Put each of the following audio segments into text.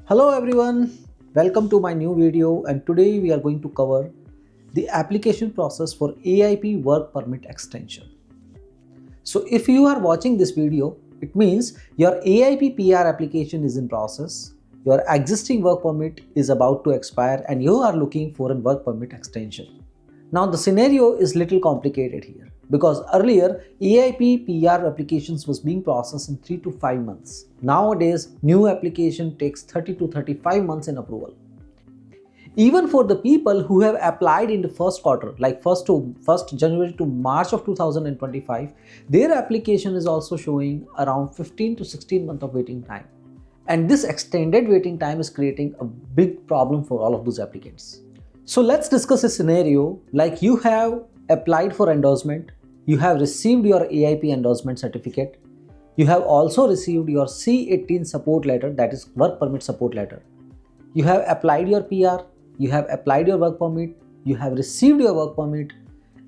Hello everyone, welcome to my new video, and today we are going to cover the application process for AIP work permit extension. So if you are watching this video, it means your AIP PR application is in process, your existing work permit is about to expire and you are looking for a work permit extension. Now the scenario is little complicated here because earlier AIP PR applications was being processed in 3 to 5 months. Nowadays new application takes 30 to 35 months in approval. Even for the people who have applied in the first quarter, like 1st January to March of 2025, their application is also showing around 15 to 16 months of waiting time. And this extended waiting time is creating a big problem for all of those applicants. So let's discuss a scenario like you have applied for endorsement, you have received your AIP endorsement certificate, you have also received your C18 support letter, that is work permit support letter. You have applied your PR, you have applied your work permit, you have received your work permit,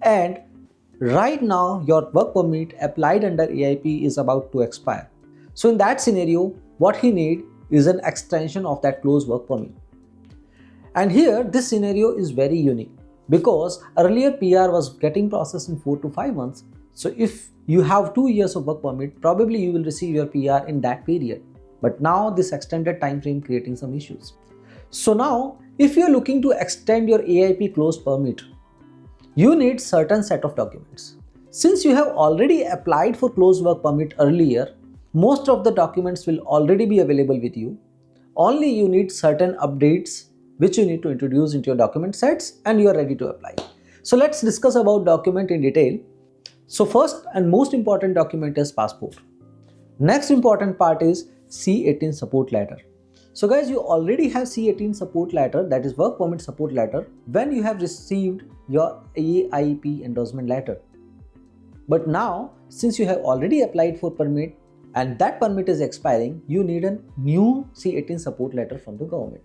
and right now your work permit applied under AIP is about to expire. So in that scenario, what he needs is an extension of that closed work permit. And here this scenario is very unique because earlier PR was getting processed in 4 to 5 months. So if you have 2 years of work permit, probably you will receive your PR in that period. But now this extended time frame creating some issues. So now if you are looking to extend your AIP closed permit, you need certain set of documents. Since you have already applied for closed work permit earlier, most of the documents will already be available with you. Only you need certain updates which you need to introduce into your document sets and you are ready to apply. So let's discuss about document in detail. So first and most important document is passport. Next important part is C18 support letter. So guys, you already have C18 support letter, that is work permit support letter, when you have received your AIP endorsement letter. But now since you have already applied for permit and that permit is expiring, you need a new C18 support letter from the government.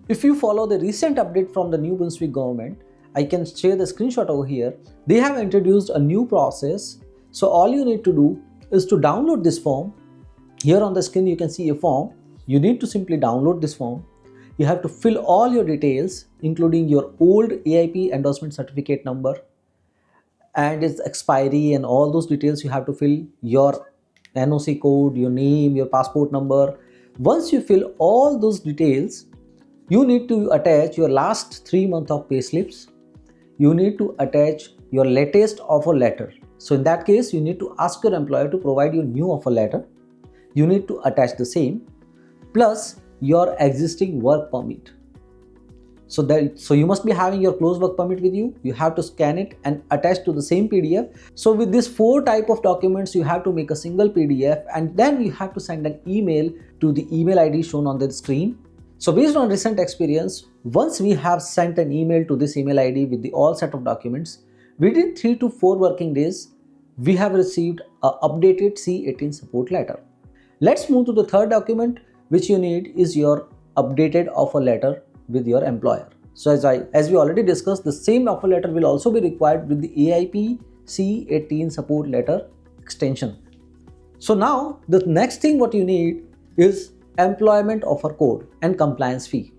If you follow the recent update from the new Brunswick government, I can share the screenshot over here. They have introduced a new process. So all you need to do is to download this form. Here on the screen you can see a form. You need to simply download this form. You have to fill all your details, including your old AIP endorsement certificate number and its expiry and all those details you have to fill, your NOC code, your name, your passport number. Once you fill all those details, you need to attach your last 3 months of pay slips. You need to attach your latest offer letter. So in that case, you need to ask your employer to provide you a new offer letter. You need to attach the same plus your existing work permit. So you must be having your closed work permit with you. You have to scan it and attach to the same PDF. So with these 4 type of documents, you have to make a single PDF and then you have to send an email to the email ID shown on the screen. So based on recent experience, once we have sent an email to this email ID with the all set of documents, within 3 to 4 working days, we have received an updated C18 support letter. Let's move to the third document which you need is your updated offer letter with your employer. So as we already discussed, the same offer letter will also be required with the AIP C18 support letter extension. So now the next thing what you need is employment offer code and compliance fee.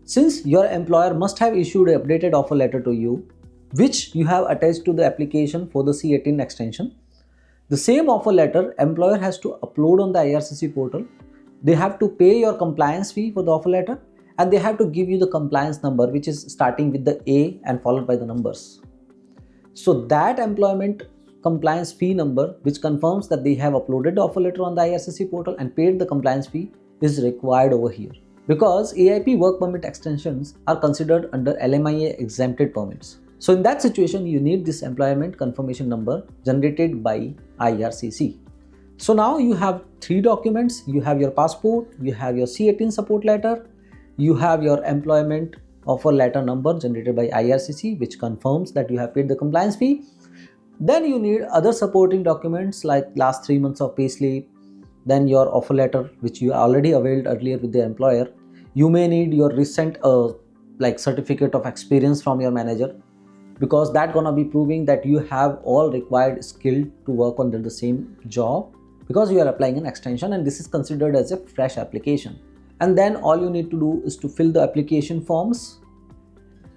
Since your employer must have issued an updated offer letter to you, which you have attached to the application for the C18 extension, the same offer letter employer has to upload on the IRCC portal. They have to pay your compliance fee for the offer letter and they have to give you the compliance number which is starting with the A and followed by the numbers. So that employment compliance fee number which confirms that they have uploaded the offer letter on the IRCC portal and paid the compliance fee is required over here because AIP work permit extensions are considered under LMIA exempted permits. So in that situation you need this employment confirmation number generated by IRCC. So now you have 3 documents. You have your passport, you have your C18 support letter, you have your employment offer letter number generated by IRCC which confirms that you have paid the compliance fee. Then you need other supporting documents like last 3 months of payslip, then your offer letter which you already availed earlier with the employer. You may need your recent like certificate of experience from your manager because that's gonna be proving that you have all required skill to work under the same job because you are applying an extension and this is considered as a fresh application. and then all you need to do is to fill the application forms.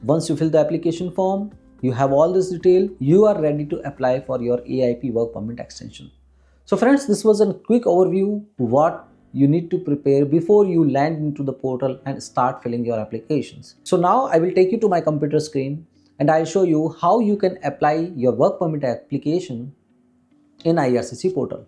Once you fill the application form, you have all this detail, you are ready to apply for your AIP work permit extension. So friends, this was a quick overview what you need to prepare before you land into the portal and start filling your applications. So now I will take you to my computer screen and I'll show you how you can apply your work permit application in IRCC portal.